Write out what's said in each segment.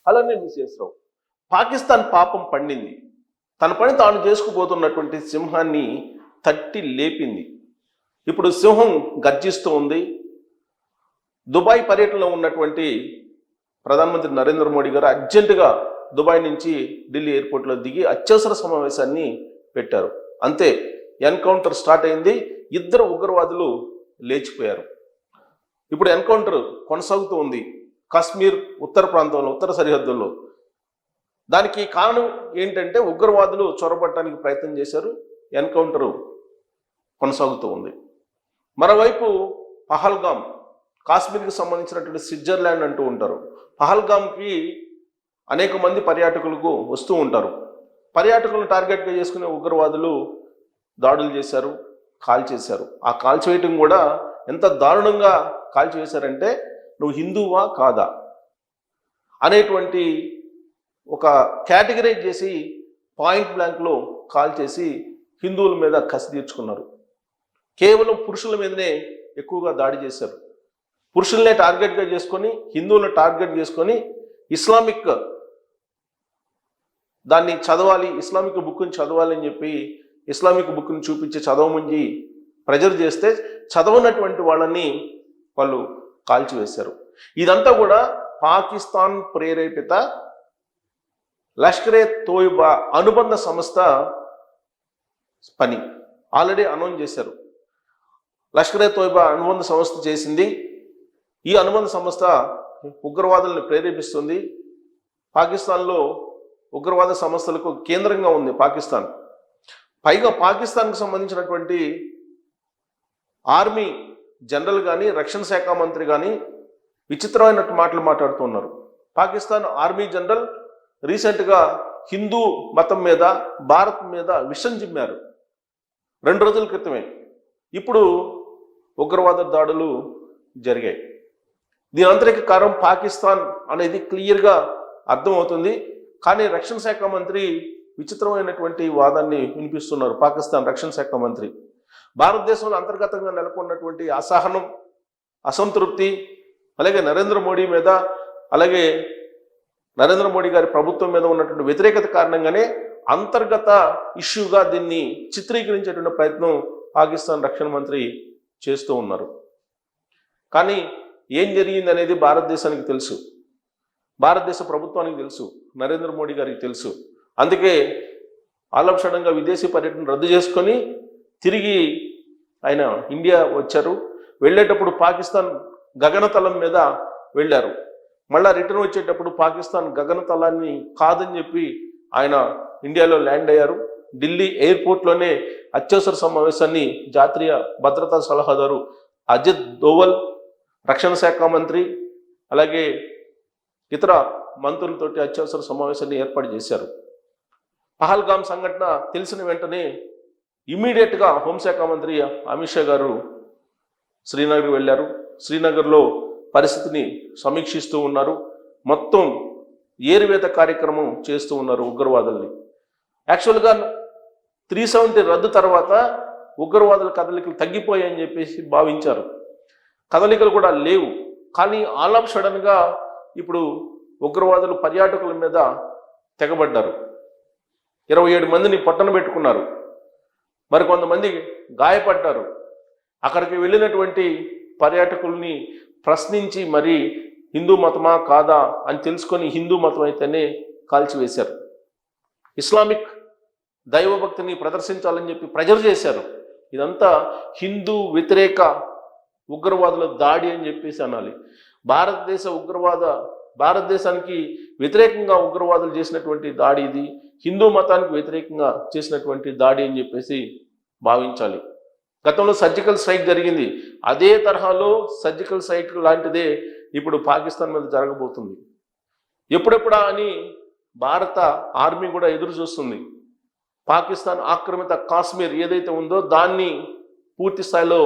అలానే మిసెస్ రావు, పాకిస్తాన్ పాపం పండింది. తన పని తాను చేసుకుపోతున్నటువంటి సింహాన్ని తట్టి లేపింది. ఇప్పుడు సింహం గర్జిస్తూ ఉంది. దుబాయ్ పర్యటనలో ఉన్నటువంటి ప్రధానమంత్రి నరేంద్ర మోడీ గారు అర్జెంటుగా దుబాయ్ నుంచి ఢిల్లీ ఎయిర్పోర్ట్లో దిగి అత్యవసర సమావేశాన్ని పెట్టారు. అంతే, ఎన్కౌంటర్ స్టార్ట్ అయింది. ఇద్దరు ఉగ్రవాదులు లేచిపోయారు. ఇప్పుడు ఎన్కౌంటర్ కొనసాగుతూ ఉంది కాశ్మీర్ ఉత్తర ప్రాంతంలో, ఉత్తర సరిహద్దుల్లో. దానికి కారణం ఏంటంటే ఉగ్రవాదులు చొరబట్టడానికి ప్రయత్నం చేశారు. ఎన్కౌంటరు కొనసాగుతూ ఉంది. మరోవైపు పహల్గామ్, కాశ్మీర్కి సంబంధించినటువంటి స్విట్జర్లాండ్ అంటూ ఉంటారు. పహల్గామ్కి అనేక మంది పర్యాటకులకు వస్తూ ఉంటారు. పర్యాటకులను టార్గెట్గా చేసుకునే ఉగ్రవాదులు దాడులు చేశారు, కాల్చేశారు. ఆ కాల్చివేయటం కూడా ఎంత దారుణంగా కాల్చివేశారంటే, నువ్వు హిందువా కాదా అనేటువంటి ఒక కేటగిరైజ్ చేసి పాయింట్ బ్లాంక్లో కాల్ చేసి హిందువుల మీద కసి తీర్చుకున్నారు. కేవలం పురుషుల మీదనే ఎక్కువగా దాడి చేశారు. పురుషుల్నే టార్గెట్గా చేసుకొని, హిందువులను టార్గెట్ చేసుకొని ఇస్లామిక్ దాన్ని చదవాలి, ఇస్లామిక్ బుక్ని చదవాలి అని చెప్పి ఇస్లామిక్ బుక్ని చూపించి చదవమని ప్రెజర్ చేస్తే చదవనటువంటి వాళ్ళని వాళ్ళు కాల్చివేశారు. ఇదంతా కూడా పాకిస్తాన్ ప్రేరేపిత లష్కరే తోయిబా అనుబంధ సంస్థ పని. ఆల్రెడీ అనౌన్స్ చేశారు. లష్కరే తోయిబా అనుబంధ సంస్థ చేసింది. ఈ అనుబంధ సంస్థ ఉగ్రవాదులను ప్రేరేపిస్తుంది. పాకిస్తాన్లో ఉగ్రవాద సంస్థలకు కేంద్రంగా ఉంది పాకిస్తాన్. పైగా పాకిస్తాన్కి సంబంధించినటువంటి ఆర్మీ జనరల్ కానీ, రక్షణ శాఖ మంత్రి కానీ విచిత్రమైనట్టు మాటలు మాట్లాడుతున్నారు. పాకిస్తాన్ ఆర్మీ జనరల్ రీసెంట్గా హిందూ మతం మీద, భారత్ మీద విషం చిమ్మారు 2 రోజుల క్రితమే. ఇప్పుడు ఉగ్రవాద దాడులు జరిగాయి. దీని అంతరిక కారణం పాకిస్తాన్ అనేది క్లియర్గా అర్థమవుతుంది. కానీ రక్షణ శాఖ మంత్రి విచిత్రమైనటువంటి వాదాన్ని వినిపిస్తున్నారు. పాకిస్తాన్ రక్షణ శాఖ మంత్రి భారతదేశంలో అంతర్గతంగా నెలకొన్నటువంటి అసహనం, అసంతృప్తి, అలాగే నరేంద్ర మోడీ మీద, అలాగే నరేంద్ర మోడీ గారి ప్రభుత్వం మీద ఉన్నటువంటి వ్యతిరేకత కారణంగానే అంతర్గత ఇష్యూగా దీన్ని చిత్రీకరించేటువంటి ప్రయత్నం పాకిస్తాన్ రక్షణ మంత్రి చేస్తూ ఉన్నారు. కానీ ఏం జరిగింది అనేది భారతదేశానికి తెలుసు, భారతదేశ ప్రభుత్వానికి తెలుసు, నరేంద్ర మోడీ గారికి తెలుసు. అందుకే ఆలక్షణంగా విదేశీ పర్యటన రద్దు చేసుకొని తిరిగి ఆయన ఇండియా వచ్చారు. వెళ్ళేటప్పుడు పాకిస్తాన్ గగనతలం మీద వెళ్ళారు. మళ్ళా రిటర్న్ వచ్చేటప్పుడు పాకిస్తాన్ గగనతలాన్ని కాదని చెప్పి ఆయన ఇండియాలో ల్యాండ్ అయ్యారు. ఢిల్లీ ఎయిర్పోర్ట్లోనే అత్యవసర సమావేశాన్ని జాతీయ భద్రతా సలహాదారు అజిత్ దోవల్, రక్షణ శాఖ మంత్రి, అలాగే ఇతర మంత్రులతోటి అత్యవసర సమావేశాన్ని ఏర్పాటు చేశారు. పహల్గామ్ సంఘటన తెలిసిన వెంటనే ఇమ్మీడియట్గా హోంశాఖ మంత్రి అమిత్ షా గారు శ్రీనగర్ వెళ్ళారు. శ్రీనగర్లో పరిస్థితిని సమీక్షిస్తూ ఉన్నారు. మొత్తం ఏరువేత కార్యక్రమం చేస్తూ ఉన్నారు ఉగ్రవాదుల్ని. యాక్చువల్గా 370 రద్దు తర్వాత ఉగ్రవాదుల కదలికలు తగ్గిపోయాయని చెప్పేసి భావించారు. కదలికలు కూడా లేవు. కానీ ఆల్ ఆఫ్ సడన్గా ఇప్పుడు ఉగ్రవాదులు పర్యాటకుల మీద తెగబడ్డారు. 27 మందిని పట్టణ పెట్టుకున్నారు. మరికొంతమంది గాయపడ్డారు. అక్కడికి వెళ్ళినటువంటి పర్యాటకుల్ని ప్రశ్నించి మరి హిందూ మతమా కాదా అని తెలుసుకొని హిందూ మతం అయితేనే కాల్చివేశారు. ఇస్లామిక్ దైవభక్తిని ప్రదర్శించాలని చెప్పి ప్రెజర్ చేశారు. ఇదంతా హిందూ వ్యతిరేక ఉగ్రవాదుల దాడి అని చెప్పేసి అనాలి. భారతదేశానికి వ్యతిరేకంగా ఉగ్రవాదులు చేసినటువంటి దాడి ఇది. హిందూ మతానికి వ్యతిరేకంగా చేసినటువంటి దాడి అని చెప్పేసి భావించాలి. గతంలో సర్జికల్ స్ట్రైక్ జరిగింది. అదే తరహాలో సర్జికల్ స్ట్రైక్ లాంటిదే ఇప్పుడు పాకిస్తాన్ మీద జరగబోతుంది. ఎప్పుడెప్పుడా అని భారత ఆర్మీ కూడా ఎదురు చూస్తుంది. పాకిస్తాన్ ఆక్రమిత కాశ్మీర్ ఏదైతే ఉందో దాన్ని పూర్తి స్థాయిలో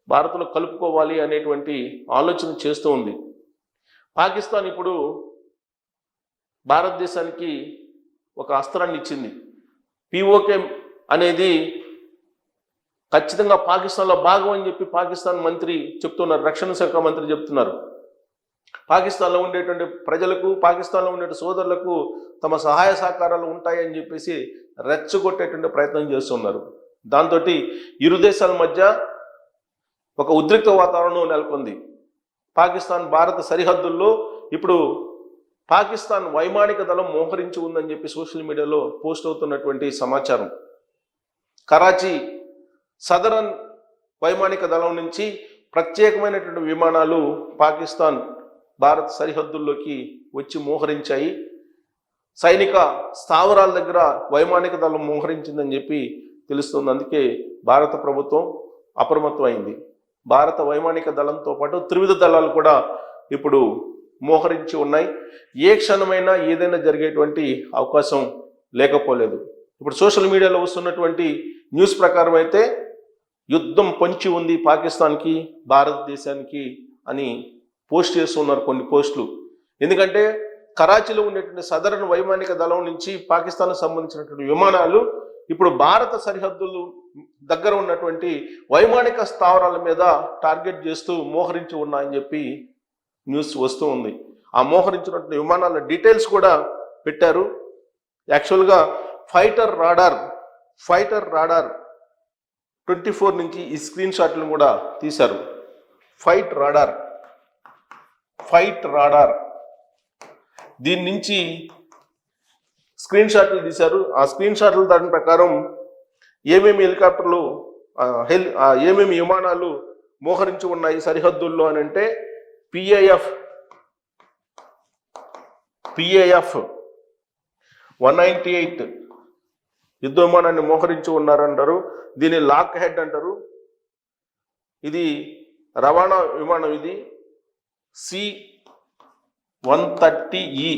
భారత్లో కలుపుకోవాలి అనేటువంటి ఆలోచన చేస్తూ ఉంది. పాకిస్తాన్ ఇప్పుడు భారతదేశానికి ఒక అస్త్రాన్ని ఇచ్చింది. పిఓకే అనేది ఖచ్చితంగా పాకిస్తాన్లో భాగం అని చెప్పి పాకిస్తాన్ మంత్రి చెప్తున్నారు, రక్షణ శాఖ మంత్రి చెప్తున్నారు. పాకిస్తాన్లో ఉండేటువంటి ప్రజలకు, పాకిస్తాన్లో ఉండే సోదరులకు తమ సహాయ సహకారాలు ఉంటాయని చెప్పేసి రెచ్చగొట్టేటువంటి ప్రయత్నం చేస్తున్నారు. దాంతో ఇరు దేశాల మధ్య ఒక ఉద్రిక్త వాతావరణం నెలకొంది. పాకిస్తాన్ భారత సరిహద్దుల్లో ఇప్పుడు పాకిస్తాన్ వైమానిక దళం మోహరించి ఉందని చెప్పి సోషల్ మీడియాలో పోస్ట్ అవుతున్నటువంటి సమాచారం. కరాచీ సదరన్ వైమానిక దళం నుంచి ప్రత్యేకమైనటువంటి విమానాలు పాకిస్తాన్ భారత్ సరిహద్దుల్లోకి వచ్చి మోహరించాయి. సైనిక స్థావరాల దగ్గర వైమానిక దళం మోహరించిందని చెప్పి తెలుస్తుంది. అందుకే భారత ప్రభుత్వం అప్రమత్తమైంది. భారత వైమానిక దళంతో పాటు త్రివిధ దళాలు కూడా ఇప్పుడు మోహరించి ఉన్నాయి. ఏ క్షణమైనా ఏదైనా జరిగేటువంటి అవకాశం లేకపోలేదు. ఇప్పుడు సోషల్ మీడియాలో వస్తున్నటువంటి న్యూస్ ప్రకారం అయితే యుద్ధం పొంచి ఉంది పాకిస్తాన్కి, భారతదేశానికి అని పోస్ట్ చేస్తున్నారు కొన్ని పోస్టులు. ఎందుకంటే కరాచీలో ఉండేటువంటి సదరన్ వైమానిక దళం నుంచి పాకిస్తాన్కు సంబంధించినటువంటి విమానాలు ఇప్పుడు భారత సరిహద్దులు దగ్గర ఉన్నటువంటి వైమానిక స్థావరాల మీద టార్గెట్ చేస్తూ మోహరించి ఉన్నాయని చెప్పి న్యూస్ వస్తూ ఉంది. ఆ మోహరించినటువంటి విమానాల డీటెయిల్స్ కూడా పెట్టారు. యాక్చువల్గా ఫైటర్ రాడార్ 24 నుంచి ఈ స్క్రీన్ షాట్లను కూడా తీశారు. ఫైట్ రాడార్ దీని నుంచి స్క్రీన్ షాట్లు తీశారు. ఆ స్క్రీన్ షాట్ల దాని ప్రకారం ఏమేమి హెలికాప్టర్లు ఏమేమి విమానాలు మోహరించి ఉన్నాయి సరిహద్దుల్లో అని అంటే పిఏఎఫ్ 198 యుద్ధ విమానాన్ని మోహరించి ఉన్నారంటారు. దీన్ని లాక్ హెడ్ అంటారు. ఇది రవాణా విమానం. ఇది C-130E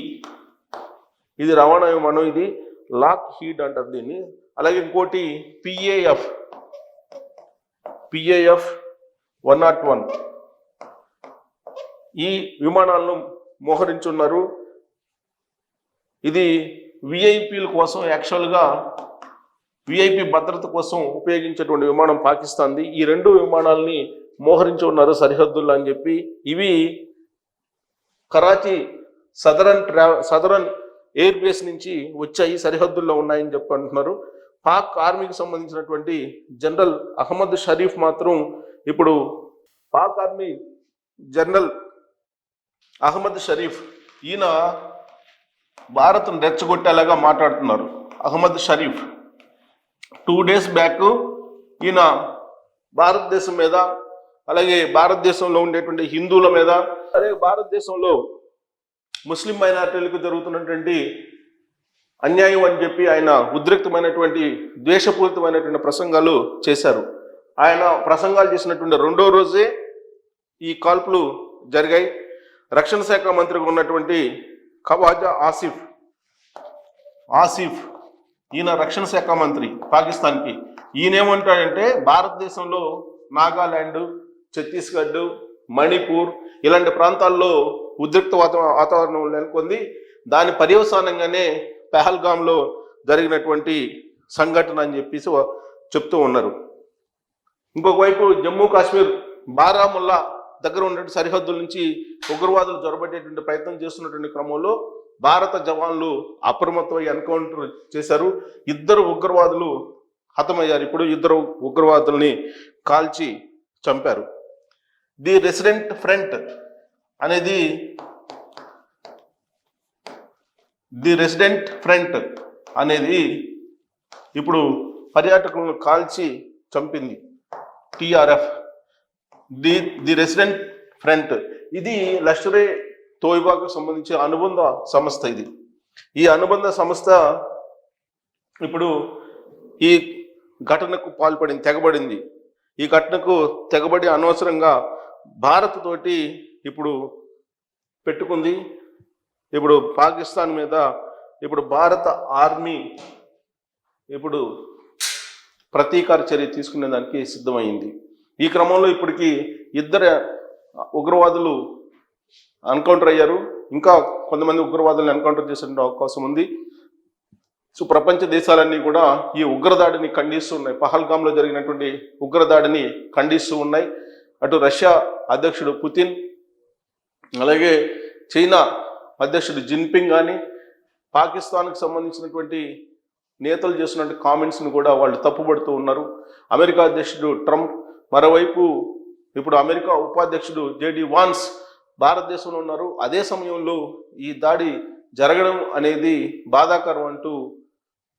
ఇది రవాణా విమానం. ఇది లాక్ హీడ్ అంటారు దీన్ని. అలాగే ఇంకోటి పిఏఎఫ్ 101 ఈ విమానాలను మోహరించున్నారు. ఇది విఐపీల కోసం, యాక్చువల్గా విఐపి భద్రత కోసం ఉపయోగించేటువంటి విమానం పాకిస్తాన్ది. ఈ 2 విమానాలని మోహరించి ఉన్నారు సరిహద్దుల్లో అని చెప్పి. ఇవి కరాచీ సదరన్ ఎయిర్ బేస్ నుంచి వచ్చాయి, సరిహద్దుల్లో ఉన్నాయని చెప్పి అంటున్నారు. పాక్ ఆర్మీకి సంబంధించినటువంటి జనరల్ అహ్మద్ షరీఫ్ మాత్రం ఇప్పుడు పాక్ ఆర్మీ జనరల్ అహ్మద్ షరీఫ్ ఈయన భారత్ను రెచ్చగొట్టేలాగా మాట్లాడుతున్నారు. అహ్మద్ షరీఫ్ 2 days బ్యాక్ ఈయన భారతదేశం మీద, అలాగే భారతదేశంలో ఉండేటువంటి హిందువుల మీద, అలాగే భారతదేశంలో ముస్లిం మైనారిటీలకు జరుగుతున్నటువంటి అన్యాయం అని చెప్పి ఆయన ఉద్రిక్తమైనటువంటి ద్వేషపూరితమైనటువంటి ప్రసంగాలు చేశారు. ఆయన ప్రసంగాలు చేసినటువంటి 2వ రోజే ఈ కాల్పులు జరిగాయి. రక్షణ శాఖ మంత్రిగా ఉన్నటువంటి ఖవాజా ఆసిఫ్ ఈయన రక్షణ శాఖ మంత్రి పాకిస్తాన్కి. ఈయన ఏమంటాడంటే భారతదేశంలో నాగాలాండ్, ఛత్తీస్గఢ్, మణిపూర్ ఇలాంటి ప్రాంతాల్లో ఉద్రిక్త వాతావరణం నెలకొంది. దాని పర్యవసానంగానే పెహల్గాంలో జరిగినటువంటి సంఘటన అని చెప్పేసి చెప్తూ ఉన్నారు. ఇంకొక వైపు జమ్మూ కాశ్మీర్ బారాముల్లా దగ్గర ఉన్నటువంటి సరిహద్దుల నుంచి ఉగ్రవాదులు జొరబట్టేటువంటి ప్రయత్నం చేస్తున్నటువంటి క్రమంలో భారత జవాన్లు అప్రమత్తమై ఎన్కౌంటర్ చేశారు. 2 ఉగ్రవాదులు హతమయ్యారు. ఇప్పుడు 2 ఉగ్రవాదుల్ని కాల్చి చంపారు. ది రెసిడెంట్ ఫ్రంట్ అనేది ఇప్పుడు పర్యాటకులను కాల్చి చంపింది. TRF ది రెసిడెంట్ ఫ్రంట్ ఇది లష్కరే తోయిబాకు సంబంధించి అనుబంధ సంస్థ. ఈ అనుబంధ సంస్థ ఇప్పుడు ఈ ఘటనకు తెగబడింది. ఈ ఘటనకు తెగబడి అనవసరంగా భారత్ తోటి ఇప్పుడు పెట్టుకుంది. ఇప్పుడు పాకిస్తాన్ మీద ఇప్పుడు భారత ఆర్మీ ఇప్పుడు ప్రతీకార చర్య తీసుకునే దానికి సిద్ధమైంది. ఈ క్రమంలో ఇప్పటికి 2 ఉగ్రవాదులు ఎన్కౌంటర్ అయ్యారు. ఇంకా కొంతమంది ఉగ్రవాదులను ఎన్కౌంటర్ చేసే అవకాశం ఉంది. సో ప్రపంచ దేశాలన్నీ కూడా ఈ ఉగ్రదాడిని ఖండిస్తూ ఉన్నాయి. పహల్గాంలో జరిగినటువంటి ఉగ్రదాడిని ఖండిస్తూ ఉన్నాయి. అటు రష్యా అధ్యక్షుడు పుతిన్, అలాగే చైనా అధ్యక్షుడు జిన్పింగ్ కానీ పాకిస్తాన్కి సంబంధించినటువంటి నేతలు చేస్తున్న కామెంట్స్ని కూడా వాళ్ళు తప్పుపడుతూ ఉన్నారు. అమెరికా అధ్యక్షుడు ట్రంప్, మరోవైపు ఇప్పుడు అమెరికా ఉపాధ్యక్షుడు జేడి వాన్స్ భారతదేశంలో ఉన్నారు. అదే సమయంలో ఈ దాడి జరగడం అనేది బాధాకరం అంటూ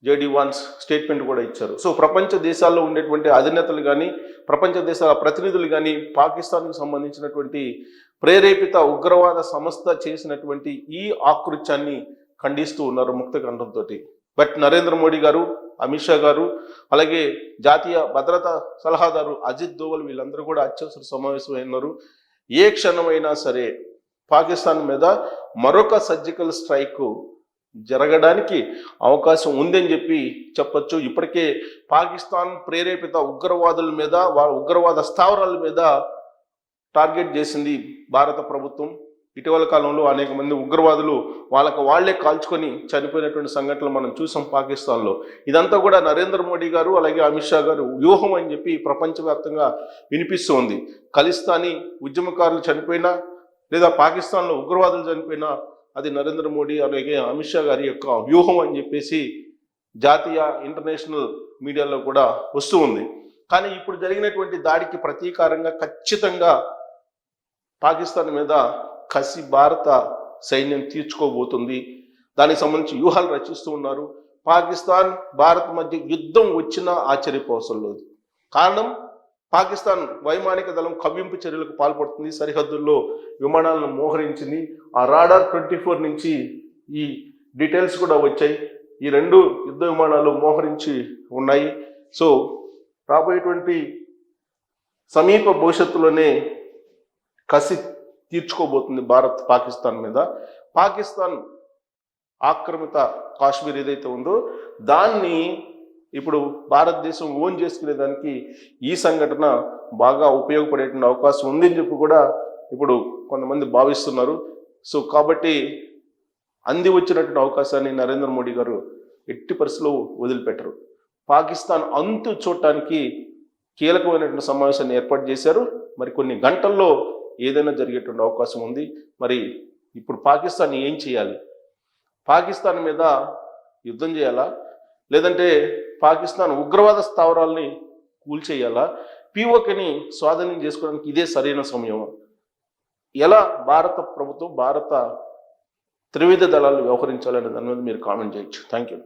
జేడి వాన్స్ స్టేట్మెంట్ కూడా ఇచ్చారు. సో ప్రపంచ దేశాల్లో ఉండేటువంటి అధినేతలు కానీ ప్రపంచ దేశాల ప్రతినిధులు కానీ పాకిస్తాన్కి సంబంధించినటువంటి ప్రేరేపిత ఉగ్రవాద సంస్థ చేసినటువంటి ఈ ఆకృత్యాన్ని ఖండిస్తూ ఉన్నారు ముక్త కంఠంతో. బట్ నరేంద్ర మోడీ గారు, అమిత్ షా గారు, అలాగే జాతీయ భద్రతా సలహాదారు అజిత్ దోవల్ వీళ్ళందరూ కూడా అత్యవసర సమావేశమైనారు. ఏ క్షణమైనా సరే పాకిస్తాన్ మీద మరొక సర్జికల్ స్ట్రైక్ జరగడానికి అవకాశం ఉందని చెప్పొచ్చు. ఇప్పటికే పాకిస్తాన్ ప్రేరేపిత ఉగ్రవాదుల మీద, ఉగ్రవాద స్థావరాల మీద టార్గెట్ చేసింది భారత ప్రభుత్వం. ఇటీవల కాలంలో అనేక మంది ఉగ్రవాదులు వాళ్ళే కాల్చుకొని చనిపోయినటువంటి సంఘటనలు మనం చూసాం పాకిస్తాన్లో. ఇదంతా కూడా నరేంద్ర మోడీ గారు అలాగే అమిత్ షా గారు వ్యూహం అని చెప్పి ప్రపంచవ్యాప్తంగా వినిపిస్తూ ఉంది. ఖలిస్తానీ ఉద్యమకారులు చనిపోయినా లేదా పాకిస్తాన్లో ఉగ్రవాదులు చనిపోయినా అది నరేంద్ర మోడీ అలాగే అమిత్ షా గారి యొక్క వ్యూహం అని చెప్పేసి జాతీయ ఇంటర్నేషనల్ మీడియాలో కూడా వస్తూ ఉంది. కానీ ఇప్పుడు జరిగినటువంటి దాడికి ప్రతీకారంగా ఖచ్చితంగా పాకిస్తాన్ మీద కసి భారత సైన్యం తీర్చుకోబోతుంది. దానికి సంబంధించి వ్యూహాలు రచిస్తూ ఉన్నారు. పాకిస్తాన్ భారత్ మధ్య యుద్ధం వచ్చినా ఆశ్చర్యపోవసం లేదు. కారణం పాకిస్తాన్ వైమానిక దళం కవ్వింపు చర్యలకు పాల్పడుతుంది. సరిహద్దుల్లో విమానాలను మోహరించింది. ఆ రాడార్ 24 నుంచి ఈ డీటెయిల్స్ కూడా వచ్చాయి. ఈ 2 యుద్ధ విమానాలు మోహరించి ఉన్నాయి. సో రాబోయేటువంటి సమీప భవిష్యత్తులోనే కసి తీర్చుకోబోతుంది భారత్ పాకిస్తాన్ మీద. పాకిస్తాన్ ఆక్రమిత కాశ్మీర్ ఏదైతే ఉందో దాన్ని ఇప్పుడు భారతదేశం ఓన్ చేసుకునేదానికి ఈ సంఘటన బాగా ఉపయోగపడేటువంటి అవకాశం ఉందని చెప్పి కూడా ఇప్పుడు కొంతమంది భావిస్తున్నారు. సో కాబట్టి అంది వచ్చినటువంటి అవకాశాన్ని నరేంద్ర మోడీ గారు ఎట్టి పరిస్థితుల్లో వదిలిపెట్టరు. పాకిస్తాన్ అంతు చూడటానికి కీలకమైనటువంటి సమావేశాన్ని ఏర్పాటు చేశారు. మరి కొన్ని గంటల్లో ఏదైనా జరిగేటువంటి అవకాశం ఉంది. మరి ఇప్పుడు పాకిస్తాన్ ఏం చేయాలి? పాకిస్తాన్ మీద యుద్ధం చేయాలా, లేదంటే పాకిస్తాన్ ఉగ్రవాద స్థావరాలని కూల్చేయాలా, పీఓకేని స్వాధీనం చేసుకోవడానికి ఇదే సరైన సమయం? ఎలా భారత ప్రభుత్వం, భారత త్రివిధ దళాలు వ్యవహరించాలనే దాని మీద మీరు కామెంట్ చేయొచ్చు. Thank you.